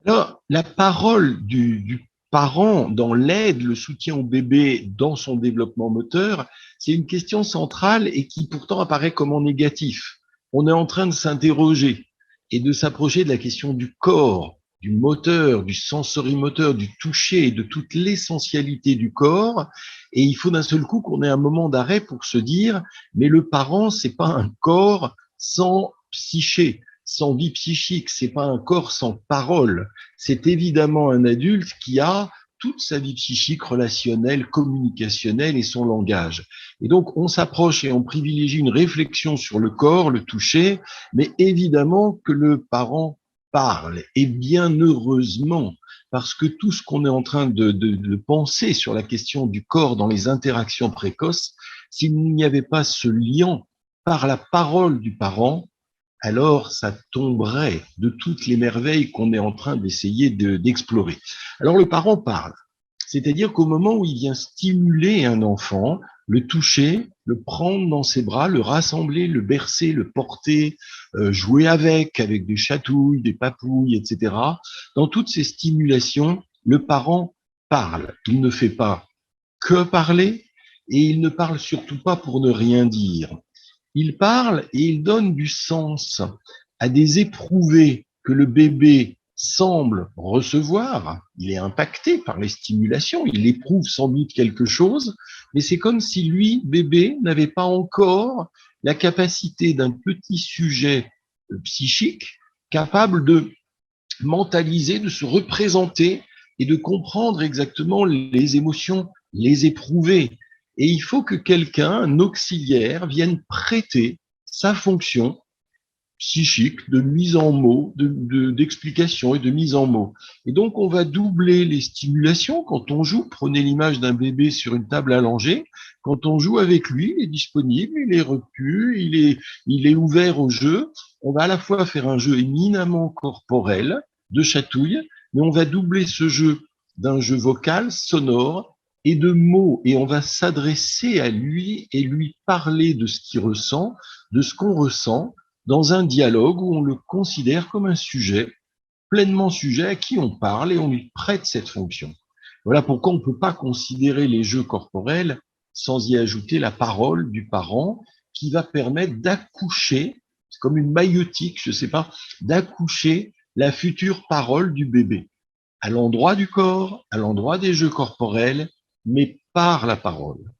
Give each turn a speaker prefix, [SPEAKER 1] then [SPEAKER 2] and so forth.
[SPEAKER 1] Alors, la parole du parent dans l'aide, le soutien au bébé dans son développement moteur, c'est une question centrale et qui pourtant apparaît comme en négatif. On est en train de s'interroger et de s'approcher de la question du corps, du moteur, du sensorimoteur, du toucher, de toute l'essentialité du corps. Et il faut d'un seul coup qu'on ait un moment d'arrêt pour se dire, mais le parent, c'est pas un corps sans psyché, sans vie psychique, c'est pas un corps sans parole. C'est évidemment un adulte qui a toute sa vie psychique, relationnelle, communicationnelle et son langage. Et donc, on s'approche et on privilégie une réflexion sur le corps, le toucher, mais évidemment que le parent parle, et bien heureusement, parce que tout ce qu'on est en train de penser sur la question du corps dans les interactions précoces, s'il n'y avait pas ce lien par la parole du parent, alors ça tomberait de toutes les merveilles qu'on est en train d'essayer d'explorer. Alors le parent parle, c'est-à-dire qu'au moment où il vient stimuler un enfant, le toucher, le prendre dans ses bras, le rassembler, le bercer, le porter, jouer avec des chatouilles, des papouilles, etc. Dans toutes ces stimulations, le parent parle. Il ne fait pas que parler et il ne parle surtout pas pour ne rien dire. Il parle et il donne du sens à des éprouvés que le bébé semble recevoir. Il est impacté par les stimulations, il éprouve sans doute quelque chose, mais c'est comme si lui, bébé, n'avait pas encore la capacité d'un petit sujet psychique capable de mentaliser, de se représenter et de comprendre exactement les émotions, les éprouver. Et il faut que quelqu'un, un auxiliaire, vienne prêter sa fonction psychique de mise en mots, d'explication et de mise en mots. Et donc, on va doubler les stimulations quand on joue. Prenez l'image d'un bébé sur une table allongée. Quand on joue avec lui, il est disponible, il est repu, il est ouvert au jeu. On va à la fois faire un jeu éminemment corporel, de chatouille, mais on va doubler ce jeu d'un jeu vocal, sonore, et de mots, et on va s'adresser à lui et lui parler de ce qu'il ressent, de ce qu'on ressent, dans un dialogue où on le considère comme un sujet, pleinement sujet à qui on parle et on lui prête cette fonction. Voilà pourquoi on ne peut pas considérer les jeux corporels sans y ajouter la parole du parent qui va permettre d'accoucher, c'est comme une maïeutique, je ne sais pas, d'accoucher la future parole du bébé, à l'endroit du corps, à l'endroit des jeux corporels, mais par la parole.